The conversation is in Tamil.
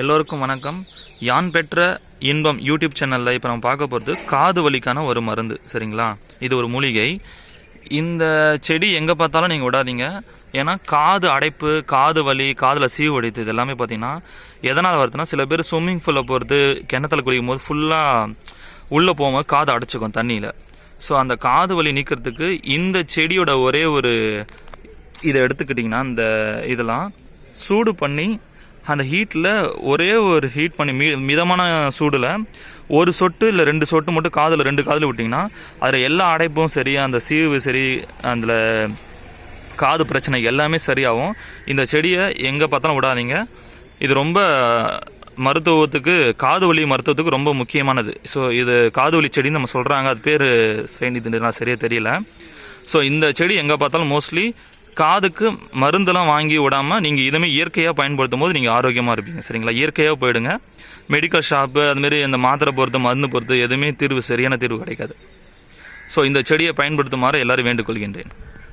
எல்லோருக்கும் வணக்கம். யான் பெற்ற இன்பம் யூடியூப் சேனலில் இப்போ நம்ம பார்க்க போகிறது காது வலிக்கான ஒரு மருந்து. சரிங்களா, இது ஒரு மூலிகை. இந்த செடி எங்கே பார்த்தாலும் நீங்கள் விடாதீங்க. ஏன்னா காது அடைப்பு, காது வலி, காதில் சீவு அடித்து, இது எல்லாமே பார்த்தீங்கன்னா எதனால் வருதுன்னா, சில பேர் ஸ்விம்மிங் பூலில் போகிறது, கிணத்துல குளிக்கும் போது ஃபுல்லாக உள்ளே போகும்போது காது அடைச்சிக்கும் தண்ணியில். ஸோ அந்த காது வலி நீக்கிறதுக்கு இந்த செடியோட ஒரே ஒரு இதை எடுத்துக்கிட்டிங்கன்னா, இந்த இதெல்லாம் சூடு பண்ணி அந்த ஹீட்டில் ஒரே ஒரு ஹீட் பண்ணி மிதமான சூடில் ஒரு சொட்டு இல்லை 2 சொட்டு மட்டும் காதில் 2 காதில் விட்டிங்கன்னா அதில் எல்லா அடைப்பும் சரி, அந்த சீவு சரி, அதில் காது பிரச்சனை எல்லாமே சரியாகும். இந்த செடியை எங்கே பார்த்தாலும் விடாதீங்க. இது ரொம்ப மருத்துவத்துக்கு, காது வலி மருத்துவத்துக்கு ரொம்ப முக்கியமானது. ஸோ இது காது வலி செடின்னு நம்ம சொல்கிறாங்க. அது பேர் நான் சரியாக தெரியல. ஸோ இந்த செடி எங்கே பார்த்தாலும் மோஸ்ட்லி காதுக்கு மருந்தெல்லாம் வாங்கி விடாமல் நீங்கள் இதுவுமே இயற்கையாக பயன்படுத்தும் போது நீங்கள் ஆரோக்கியமாக இருப்பீங்க. சரிங்களா, இயற்கையாக போயிடுங்க. மெடிக்கல் ஷாப்பு அதுமாரி இந்த மாத்திரை பொறுத்து, மருந்து பொறுத்து எதுவுமே சரியான தீர்வு கிடைக்காது. ஸோ இந்த செடியை பயன்படுத்துமாறு எல்லாரும் வேண்டுகொள்கின்றேன்.